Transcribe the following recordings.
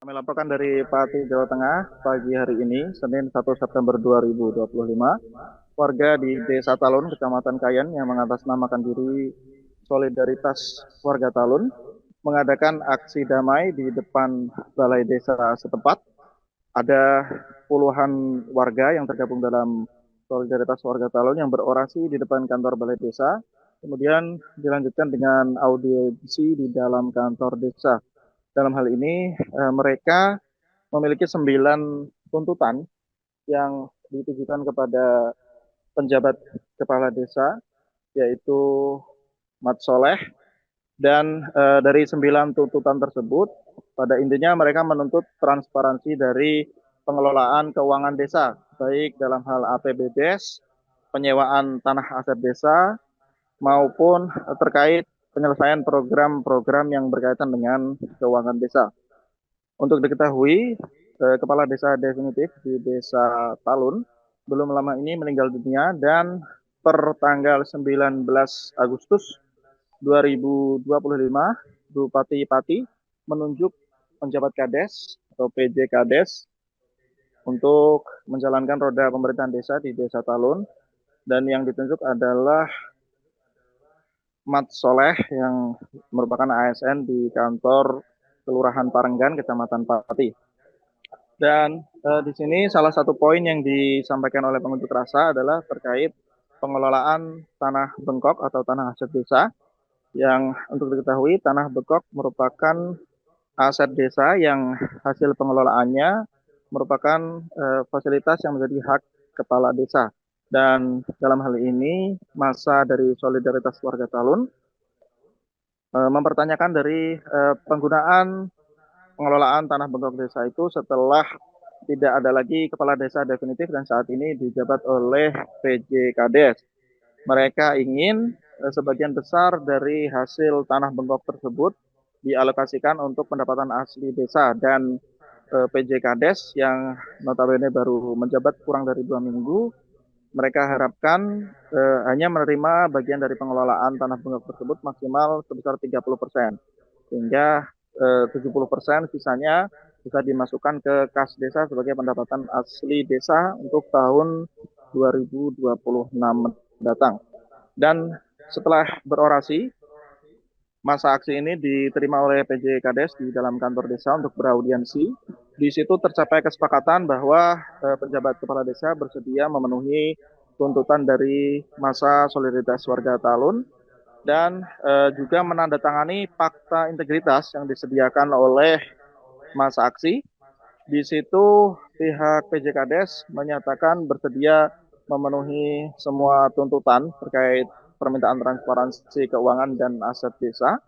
Kami laporkan dari Pati, Jawa Tengah, pagi hari ini, Senin 1 September 2025, warga di Desa Talun, Kecamatan Kayen yang mengatasnamakan diri Solidaritas Warga Talun, mengadakan aksi damai di depan balai desa setempat. Ada puluhan warga yang tergabung dalam Solidaritas Warga Talun yang berorasi di depan kantor balai desa, kemudian dilanjutkan dengan audiensi di dalam kantor desa. Dalam hal ini, mereka memiliki 9 tuntutan yang ditujukan kepada penjabat kepala desa, yaitu Mat Soleh. Dan dari 9 tuntutan tersebut, pada intinya mereka menuntut transparansi dari pengelolaan keuangan desa, baik dalam hal APBDes, penyewaan tanah aset desa, maupun terkait penyelesaian program-program yang berkaitan dengan keuangan desa. Untuk diketahui, kepala desa definitif di Desa Talun belum lama ini meninggal dunia dan per tanggal 19 Agustus 2025, Bupati Pati menunjuk penjabat Kades atau PJ Kades untuk menjalankan roda pemerintahan desa di Desa Talun, dan yang ditunjuk adalah Mat Soleh yang merupakan ASN di kantor Kelurahan Parenggan, Kecamatan Pati. Dan di sini salah satu poin yang disampaikan oleh pengunjuk rasa adalah terkait pengelolaan tanah bengkok atau tanah aset desa, yang untuk diketahui tanah bengkok merupakan aset desa yang hasil pengelolaannya merupakan fasilitas yang menjadi hak kepala desa. Dan dalam hal ini masa dari Solidaritas Warga Talun mempertanyakan dari penggunaan pengelolaan tanah bengkok desa itu setelah tidak ada lagi kepala desa definitif dan saat ini dijabat oleh PJ Kades. Mereka ingin sebagian besar dari hasil tanah bengkok tersebut dialokasikan untuk pendapatan asli desa, dan PJ Kades yang notabene baru menjabat kurang dari 2 minggu, mereka harapkan hanya menerima bagian dari pengelolaan tanah bengkok tersebut maksimal sebesar 30%, sehingga 70% sisanya bisa dimasukkan ke kas desa sebagai pendapatan asli desa untuk tahun 2026 mendatang. Dan setelah berorasi, masa aksi ini diterima oleh PJ Kades di dalam kantor desa untuk beraudiensi. Di situ tercapai kesepakatan bahwa penjabat kepala desa bersedia memenuhi tuntutan dari masa Solidaritas Warga Talun dan juga menandatangani fakta integritas yang disediakan oleh masa aksi. Di situ pihak PJ Kades menyatakan bersedia memenuhi semua tuntutan terkait permintaan transparansi keuangan dan aset desa.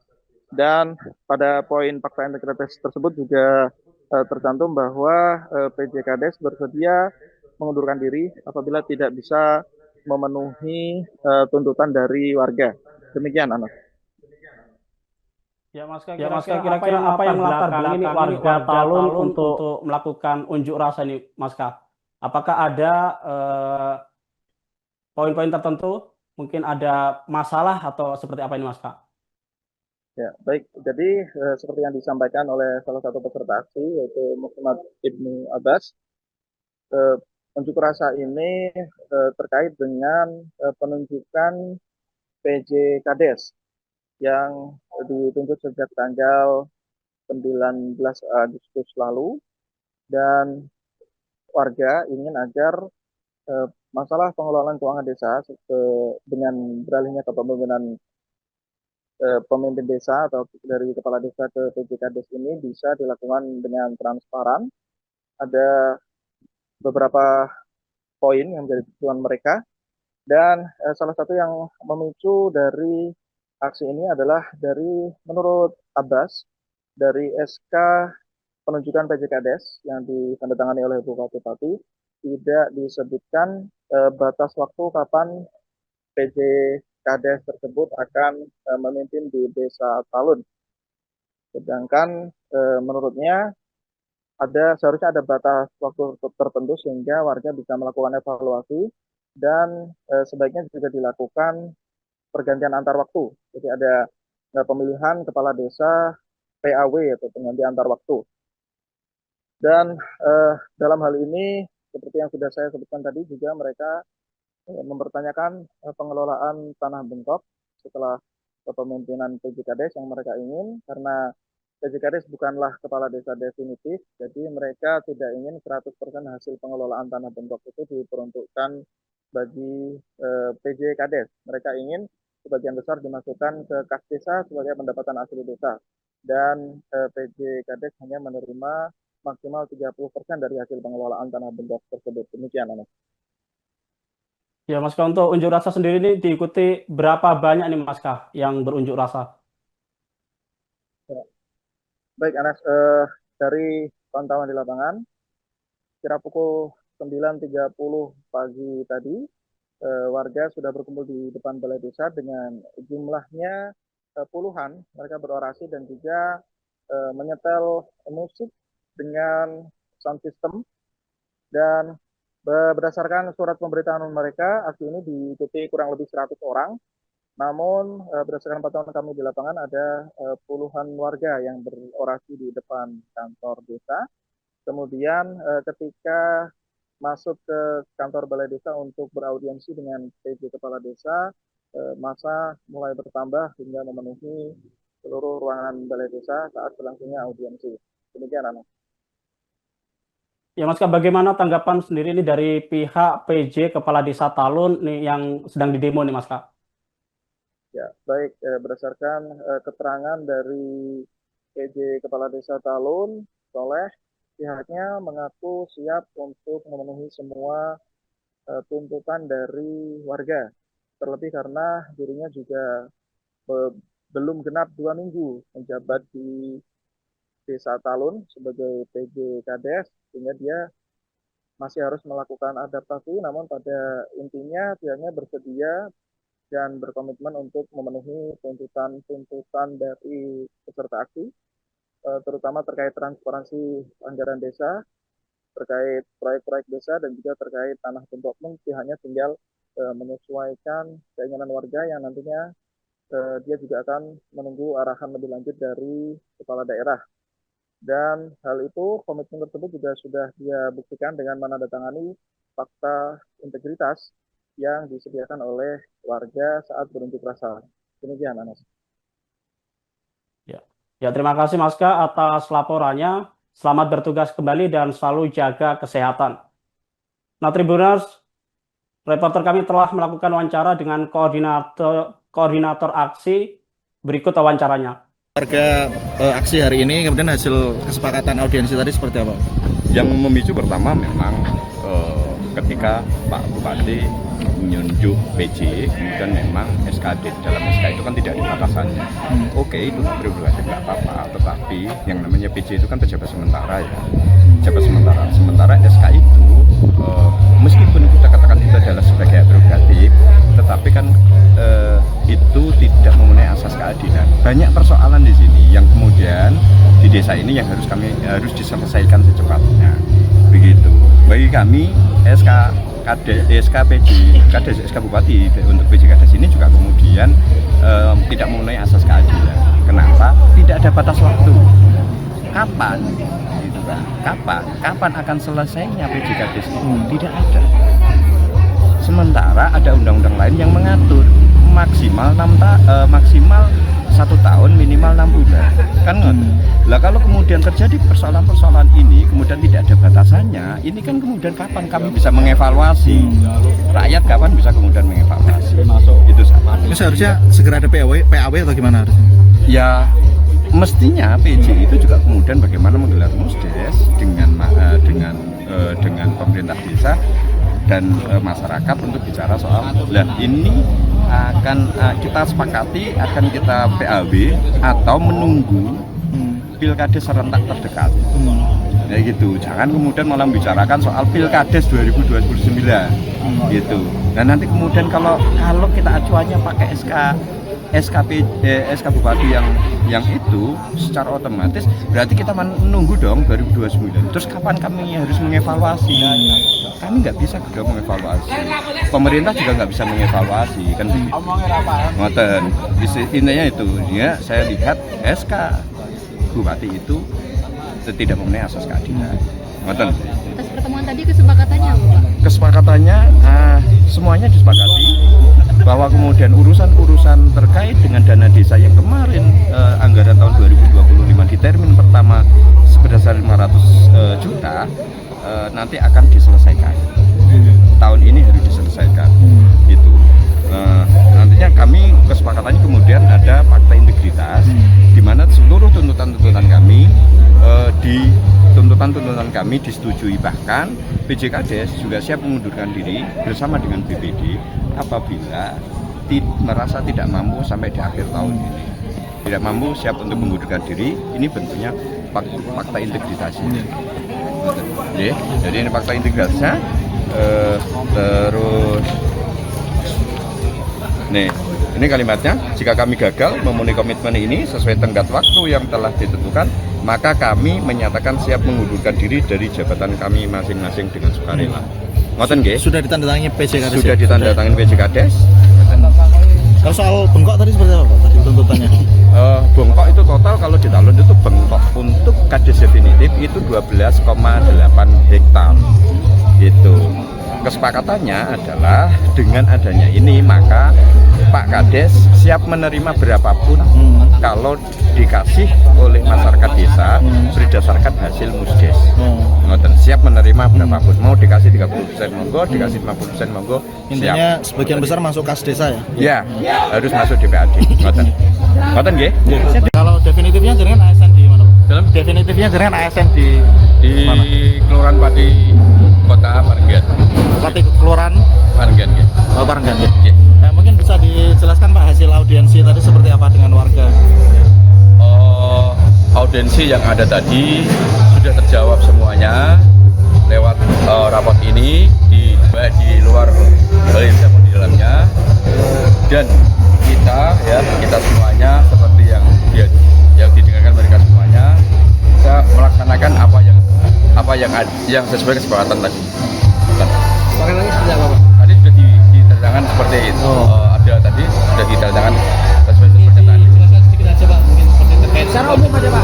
Dan pada poin fakta integritas tersebut juga tercantum bahwa PJ Kades bersedia mengundurkan diri apabila tidak bisa memenuhi tuntutan dari warga. Demikian, Anas. Ya Mas, kira-kira apa yang melatar belakang ini warga Talun untuk melakukan unjuk rasa ini, Mas Kak? Apakah ada poin-poin tertentu? Mungkin ada masalah atau seperti apa ini, Mas Kak? Ya, baik. Jadi seperti yang disampaikan oleh salah satu peserta aksi yaitu Muhammad Ibnu Abbas, eh, unjuk rasa ini terkait dengan penunjukan PJ Kades yang ditunjuk sejak tanggal 19 Agustus lalu, dan warga ingin agar masalah pengelolaan keuangan desa dengan beralihnya ke pemimpinan pemimpin desa atau dari kepala desa ke PJ Kades ini bisa dilakukan dengan transparan. Ada beberapa poin yang menjadi tujuan mereka, dan salah satu yang memicu dari aksi ini adalah dari menurut Abbas dari SK penunjukan PJ Kades yang ditandatangani oleh Bupati Pati tidak disebutkan batas waktu kapan PJ Kades tersebut akan memimpin di Desa Talun. Sedangkan menurutnya seharusnya ada batas waktu tertentu sehingga warga bisa melakukan evaluasi, dan sebaiknya juga dilakukan pergantian antar waktu. Jadi ada pemilihan kepala desa PAW atau pengganti antar waktu. Dan dalam hal ini seperti yang sudah saya sebutkan tadi juga mereka mempertanyakan pengelolaan tanah bengkok setelah kepemimpinan PJ Kades yang mereka ingin, karena PJ Kades bukanlah kepala desa definitif, jadi mereka tidak ingin 100% hasil pengelolaan tanah bengkok itu diperuntukkan bagi PJ Kades. Mereka ingin sebagian besar dimasukkan ke kas desa sebagai pendapatan asli desa, dan PJ Kades hanya menerima maksimal 30% dari hasil pengelolaan tanah bengkok tersebut. Demikian, Mas. Ya, Mas Kak, untuk unjuk rasa sendiri ini diikuti berapa banyak nih, Mas Kak, yang berunjuk rasa? Ya. Baik, Anas, dari pantauan di lapangan, kira pukul 9.30 pagi tadi, warga sudah berkumpul di depan balai desa dengan jumlahnya puluhan. Mereka berorasi dan juga menyetel musik dengan sound system, dan berdasarkan surat pemberitahuan mereka, aksi ini diikuti kurang lebih 100 orang. Namun berdasarkan pantauan kami di lapangan ada puluhan warga yang berorasi di depan kantor desa. Kemudian ketika masuk ke kantor balai desa untuk beraudiensi dengan PJ kepala desa, masa mulai bertambah hingga memenuhi seluruh ruangan balai desa saat berlangsungnya audiensi. Demikian, Anak. Ya, Mas Kak, bagaimana tanggapan sendiri ini dari pihak PJ Kepala Desa Talun nih yang sedang didemo nih, Mas Kak? Ya, baik, berdasarkan keterangan dari PJ Kepala Desa Talun, Soleh, pihaknya mengaku siap untuk memenuhi semua tuntutan dari warga. Terlebih karena dirinya juga belum genap 2 minggu menjabat di Desa Talun sebagai PJ Kades, sehingga dia masih harus melakukan adaptasi, namun pada intinya pihaknya bersedia dan berkomitmen untuk memenuhi tuntutan-tuntutan dari peserta aksi, terutama terkait transparansi anggaran desa, terkait proyek-proyek desa, dan juga terkait tanah bengkok pun pihaknya tinggal menyesuaikan keinginan warga yang nantinya dia juga akan menunggu arahan lebih lanjut dari kepala daerah. Dan hal itu, komitmen tersebut juga sudah dia buktikan dengan menandatangani fakta integritas yang disediakan oleh warga saat berunjuk rasa. Demikian, Anas. Ya, terima kasih Mas Kak atas laporannya. Selamat bertugas kembali dan selalu jaga kesehatan. Nah, Tribuners, reporter kami telah melakukan wawancara dengan koordinator aksi. Berikut wawancaranya. Warga aksi hari ini, kemudian hasil kesepakatan audiensi tadi seperti apa? Yang memicu pertama memang ketika Pak Bupati menunjuk PJ, kemudian memang SKD, dalam SK itu kan tidak ada batasannya. Oke, itu prerogatif nggak apa-apa, tetapi yang namanya PJ itu kan pejabat sementara ya, pejabat sementara. Sementara SK itu meskipun kita katakan itu adalah sebagai prerogatif, tetapi kan itu tidak memenuhi asas keadilan. Banyak persoalan di sini yang kemudian di desa ini yang harus diselesaikan secepatnya. Begitu. Bagi kami SK PJ Kades, SK Bupati untuk PJ Kades ini juga kemudian tidak memenuhi asas keadilan. Kenapa? Tidak ada batas waktu. Kapan? Gitu kan? Kapan akan selesainya PJ Kades itu? Tidak ada. Sementara ada undang-undang lain yang mengatur maksimal 1 tahun, minimal 6 bulan. Kan lah kalau kemudian terjadi persoalan-persoalan ini kemudian tidak ada batasannya, ini kan kemudian kapan kami bisa mengevaluasi? Rakyat kapan bisa kemudian mengevaluasi? Itu sama. Ini seharusnya segera ada PAW atau gimana harusnya? Ya, mestinya PJ itu juga kemudian bagaimana menggelar musdes dengan pemerintah desa dan masyarakat untuk bicara soal ini akan kita sepakati akan kita PAW atau menunggu pilkades serentak terdekat. Ya gitu, jangan kemudian malah membicarakan soal pilkades 2029 gitu. Dan nanti kemudian kalau kita acuannya pakai SK Bupati yang itu secara otomatis berarti kita menunggu dong 2029. Terus kapan kami harus mengevaluasi? Kami nggak bisa juga mengevaluasi. Pemerintah juga nggak bisa mengevaluasi kan begitu. Intinya itu ya, saya lihat SK Bupati itu tidak memenuhi asas keadilan. Ngoten. Atas pertemuan tadi kesepakatannya apa, Pak? Kesepakatannya semuanya disepakati bahwa kemudian urusan-urusan terkait dengan dana desa yang kemarin anggaran tahun 2025 di termin pertama sebesar 500 juta nanti akan diselesaikan. Tahun ini harus diselesaikan. Gitu. Nantinya kami kesepakatannya kemudian ada fakta integritas di mana seluruh tuntutan-tuntutan kami tuntutan kami disetujui, bahkan PJKDes juga siap mengundurkan diri bersama dengan BPD apabila merasa tidak mampu sampai di akhir tahun ini. Tidak mampu siap untuk mengundurkan diri, ini bentuknya fakta integritasnya. Jadi ini fakta integritasnya. Terus nih, ini kalimatnya, jika kami gagal memenuhi komitmen ini sesuai tenggat waktu yang telah ditentukan, maka kami menyatakan siap mengundurkan diri dari jabatan kami masing-masing dengan sukarela. Ngoten nggih? Sudah ditandatangani PJKDes. Sudah ditandatangani PJKDes. Kalau soal bengkok tadi seperti apa Pak? Tadi tuntutannya? Bengkok itu total kalau di talun itu bengkok untuk kades definitif itu 12,8 hektar. Gitu. Kesepakatannya adalah dengan adanya ini maka Pak Kades siap menerima berapapun kalau dikasih oleh masyarakat desa berdasarkan hasil musdes. Ngoten, siap menerima berapapun, mau dikasih 30% monggo, dikasih 50% monggo. Intinya sebagian besar masuk kas desa ya? Ya, harus masuk DPAD. Ngoten. Ngoten nggih? Kalau definitifnya dengan ASN di mana Pak? Dalam Definitifnya dengan ASN di mana? Kelurahan Pati Kota Parenggan. Pati Kelurahan Parenggan nggih. Oh, Parenggan ya? Nggih. Nah, mungkin bisa dijelaskan Pak hasil audiensi tadi seperti apa dengan warga? Audiensi yang ada tadi sudah terjawab semuanya lewat rapot ini di luar balai desa maupun di dalamnya, dan kita semuanya seperti yang didengarkan mereka semuanya bisa melaksanakan apa yang sesuai kesepakatan tadi. Pakai seperti apa, Pak? Tadi sudah ditandatangan seperti itu. Ada tadi sudah ditandatangan sesuai pernyataan. Jelaskan sedikit aja, Pak, mungkin seperti terkait. Secara umum aja, Pak.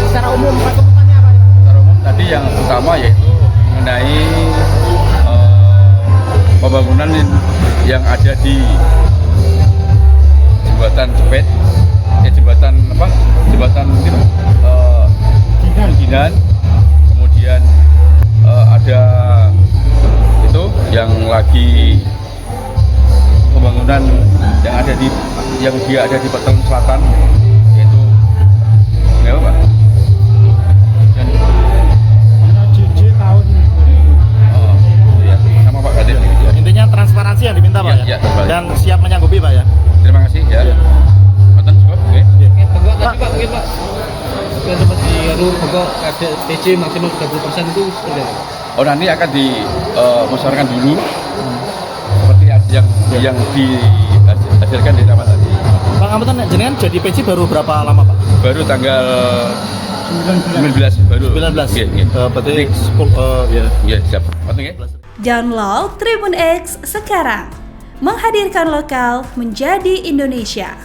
Secara umum, tuntutannya apa? Secara umum tadi yang utama yaitu mengenai pembangunan yang ada di jembatan Cepet, jembatan Ginan, kemudian ada itu yang lagi pembangunan yang dia ada di Petung Selatan, yaitu nggak apa, dan ya, sama Pak Kadir. Intinya transparansi yang diminta Pak Ya, dan siap menyanggupi Pak ya? Terima kasih ya. Nonton cukup, oke. Bengkok tadi, Pak, mungkin Pak. Yang sempat dialur bengkok TC maksimal 30% itu seperti apa? Oh, nanti akan dimusyawarahkan dulu seperti yang dihasilkan di taman tadi. Pak Ngapunten, jenengan jadi PJ baru berapa lama Pak? Baru tanggal 19 baru. 19. Nggih. Berarti 10 ya. Nggih, siap. Nonton nggih. Download Tribun X sekarang, menghadirkan lokal menjadi Indonesia.